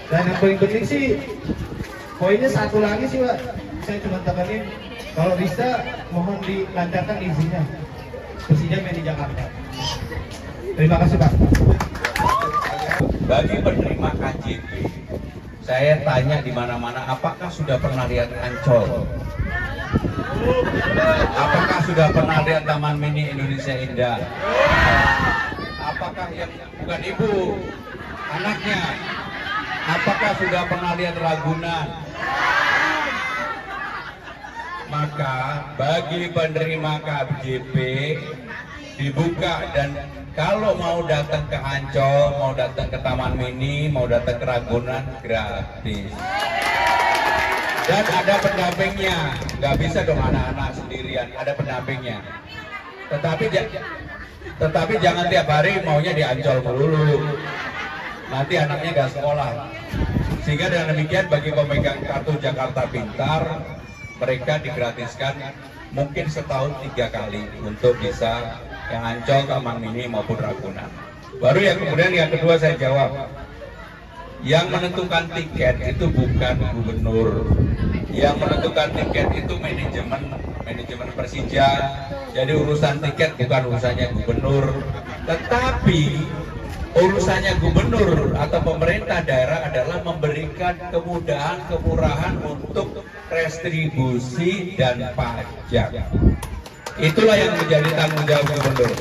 Dan yang paling penting sih, poinnya satu lagi sih Pak, saya cuma tekanin kalau bisa mohon dilancarkan izinnya Persija main di Jakarta. Terima kasih Pak. Bagi penerima KJP, saya tanya di mana-mana, apakah sudah pernah lihat Ancol? Apakah sudah pernah lihat Taman Mini Indonesia Indah? Apakah yang bukan ibu, anaknya? Apakah sudah pernah lihat Ragunan? Maka bagi penerima KJP dibuka, dan kalau mau datang ke Ancol, mau datang ke Taman Mini, mau datang ke Ragunan, gratis. Dan ada pendampingnya, nggak bisa dong anak-anak sendirian, ada pendampingnya. Tetapi jangan tiap hari maunya di Ancol melulu, nanti anaknya nggak sekolah. Sehingga dengan demikian bagi pemegang kartu Jakarta Pintar, mereka digratiskan mungkin setahun 3 kali untuk bisa yang Ancol, Taman Mini maupun Ragunan. Baru yang kemudian yang kedua saya jawab, yang menentukan tiket itu bukan gubernur, yang menentukan tiket itu manajemen Persija. Jadi urusan tiket bukan urusannya gubernur, tetapi urusannya gubernur atau pemerintah daerah adalah memberikan kemudahan, kemurahan untuk restribusi dan pajak. Itulah yang menjadi tanggung jawab gubernur.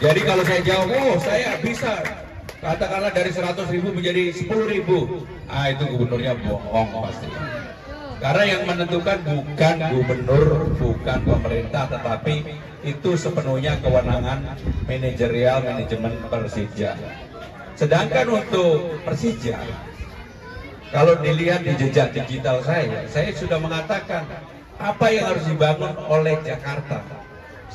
Jadi kalau saya jawab, oh saya bisa katakanlah dari 100.000 menjadi 10.000, itu gubernurnya bohong pasti. Karena yang menentukan bukan gubernur, bukan pemerintah, tetapi itu sepenuhnya kewenangan manajerial manajemen Persija. Sedangkan untuk Persija, kalau dilihat di jejak digital saya sudah mengatakan apa yang harus dibangun oleh Jakarta.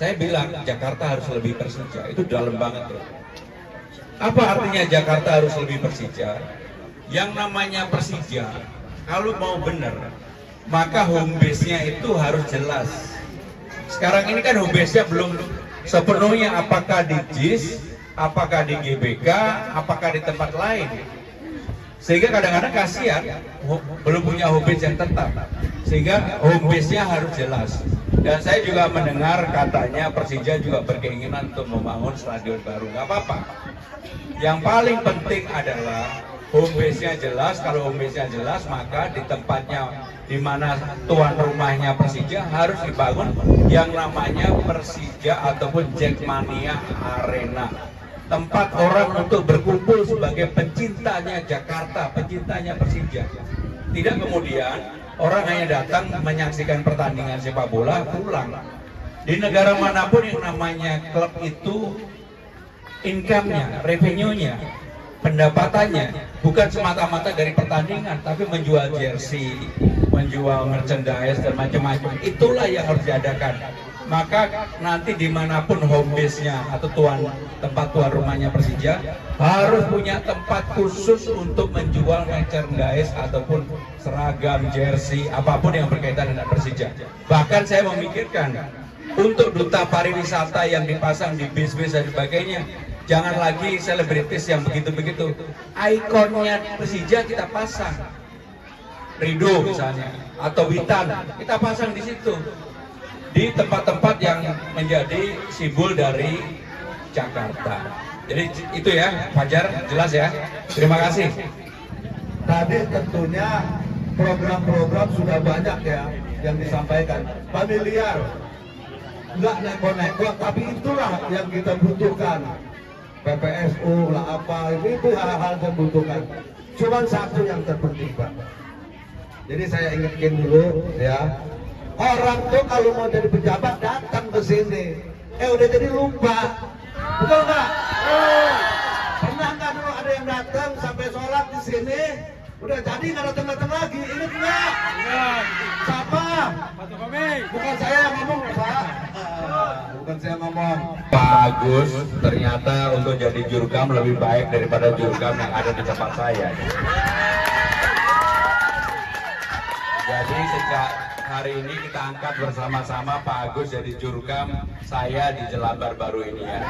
Saya bilang Jakarta harus lebih Persija, itu dalam banget loh. Apa artinya Jakarta harus lebih Persija? Yang namanya Persija, kalau mau benar, maka home base-nya itu harus jelas. Sekarang ini kan home base-nya belum sepenuhnya, apakah di JIS, apakah di GBK, apakah di tempat lain. Sehingga kadang-kadang kasihan, belum punya home base yang tetap. Sehingga home base-nya harus jelas. Dan saya juga mendengar katanya Persija juga berkeinginan untuk membangun stadion baru. Nggak apa-apa. Yang paling penting adalah home base-nya jelas. Kalau home base-nya jelas, maka di tempatnya di mana tuan rumahnya Persija harus dibangun yang namanya Persija ataupun Jackmania Arena. Tempat orang untuk berkumpul sebagai pencintanya Jakarta, pencintanya Persija. Tidak kemudian orang hanya datang menyaksikan pertandingan sepak bola pulang. Di negara manapun yang namanya klub itu income-nya, revenue-nya, pendapatannya bukan semata-mata dari pertandingan, tapi menjual jersey, menjual merchandise dan macam-macam. Itulah yang harus diadakan. Maka nanti dimanapun home base-nya atau tempat tuan rumahnya Persija harus punya tempat khusus untuk menjual merchandise ataupun seragam, jersey, apapun yang berkaitan dengan Persija. Bahkan saya memikirkan untuk duta pariwisata yang dipasang di bis-bis dan sebagainya, jangan lagi selebritis yang begitu-begitu. Ikonnya Persija kita pasang, Rido misalnya, atau Witan, kita pasang di situ. Di tempat-tempat yang menjadi simbol dari Jakarta. Jadi itu ya, Fajar, jelas ya. Terima kasih. Tadi tentunya program-program sudah banyak ya yang disampaikan. Familiar, nggak neko-neko, tapi itulah yang kita butuhkan. PPSU lah apa, itu hal-hal yang dibutuhkan. Cuman satu yang terpenting Pak. Jadi saya ingatkan dulu ya. Orang tuh kalau mau jadi pejabat datang ke sini, udah jadi lupa, betul nggak? Pernah nggak dulu ada yang datang sampai sholat di sini, udah jadi nggak datang lagi, ingat nggak? Siapa? Bukan saya yang ngomong, Pak. Bukan saya ngomong. Pak Agus ternyata untuk jadi jurkam lebih baik daripada jurkam yang ada di tempat saya. Jadi sejak hari ini kita angkat bersama-sama Pak Agus jadi jurkam saya di Jelambar baru ini ya.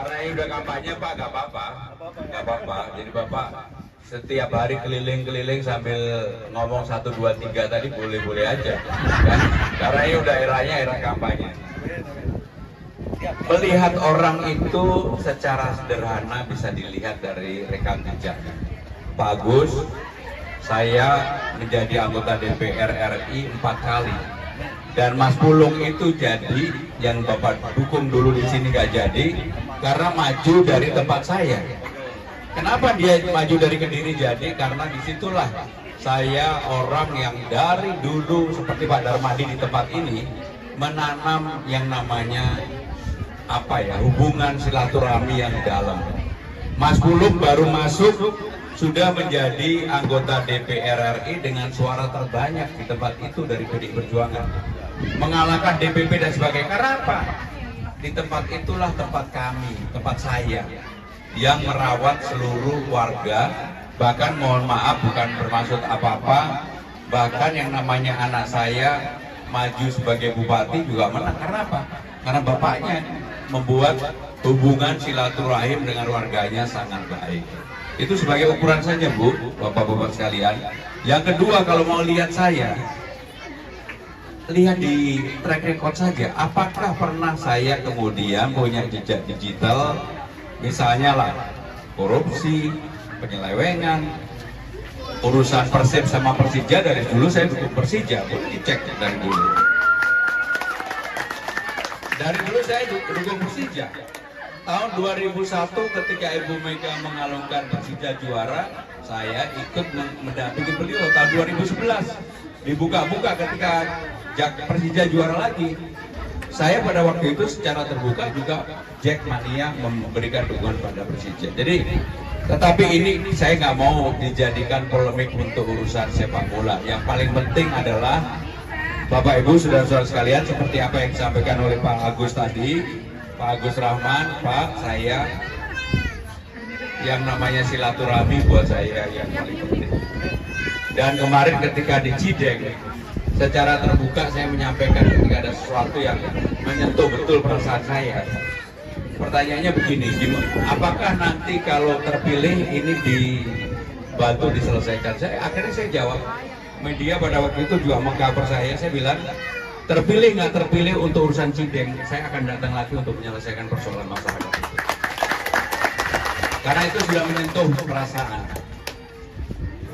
Karena ini udah kampanye Pak, nggak apa-apa. Nggak apa-apa. Jadi Bapak setiap hari keliling-keliling sambil ngomong 1, 2, 3 tadi boleh-boleh aja. Kan? Karena ini udah era kampanye. Melihat orang itu secara sederhana bisa dilihat dari rekam jejak. Pak Agus, saya menjadi anggota DPR RI 4 kali. Dan Mas Pulung itu jadi, yang Bapak dukung dulu di sini gak jadi, karena maju dari tempat saya. Kenapa dia maju dari Kediri jadi? Karena disitulah saya orang yang dari dulu seperti Pak Darmadi di tempat ini menanam yang namanya hubungan silaturahmi yang dalam. Mas Pulung baru masuk sudah menjadi anggota DPR RI dengan suara terbanyak di tempat itu dari PDI Perjuangan, mengalahkan DPP dan sebagainya. Karena apa? Di tempat itulah tempat kami, tempat saya yang merawat seluruh warga. Bahkan mohon maaf bukan bermaksud apa-apa, bahkan yang namanya anak saya maju sebagai bupati juga menang. Karena apa? Karena bapaknya membuat hubungan silaturahim dengan warganya sangat baik. Itu sebagai ukuran saja Bu, Bapak-Bapak sekalian. Yang kedua, kalau mau lihat saya, lihat di track record saja. Apakah pernah saya kemudian punya jejak digital, misalnya lah korupsi, penyelewengan, urusan Persib sama Persija. Dari dulu saya dukung Persija, boleh dicek dari dulu. Dari dulu saya dukung Persija. Tahun 2001 ketika Ibu Mega mengalungkan Persija juara, saya ikut mendampingi beliau. Tahun 2011 dibuka-buka ketika Persija juara lagi. Saya pada waktu itu secara terbuka juga Jackmania memberikan dukungan pada Persija. Jadi, tetapi ini saya nggak mau dijadikan polemik untuk urusan sepak bola. Yang paling penting adalah Bapak Ibu saudara-saudara sekalian, seperti apa yang disampaikan oleh Pak Agus tadi, Pak Agus Rahman, Pak, saya yang namanya silaturahmi buat saya yang paling penting. Dan kemarin ketika di Cideng, secara terbuka saya menyampaikan ketika ada sesuatu yang menyentuh betul perasaan saya. Pertanyaannya begini, apakah nanti kalau terpilih ini dibantu diselesaikan? Akhirnya saya jawab, media pada waktu itu juga mengcover saya bilang, terpilih nggak terpilih untuk urusan Cideng, saya akan datang lagi untuk menyelesaikan persoalan masyarakat itu. Karena itu sudah menyentuh perasaan.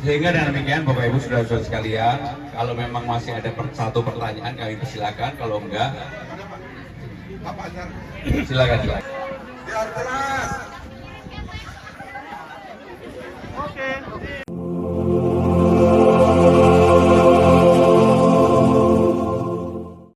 Sehingga dengan demikian Bapak Ibu saudara-saudara sekalian, kalau memang masih ada satu pertanyaan kami persilakan, kalau enggak silakan. Biar jelas.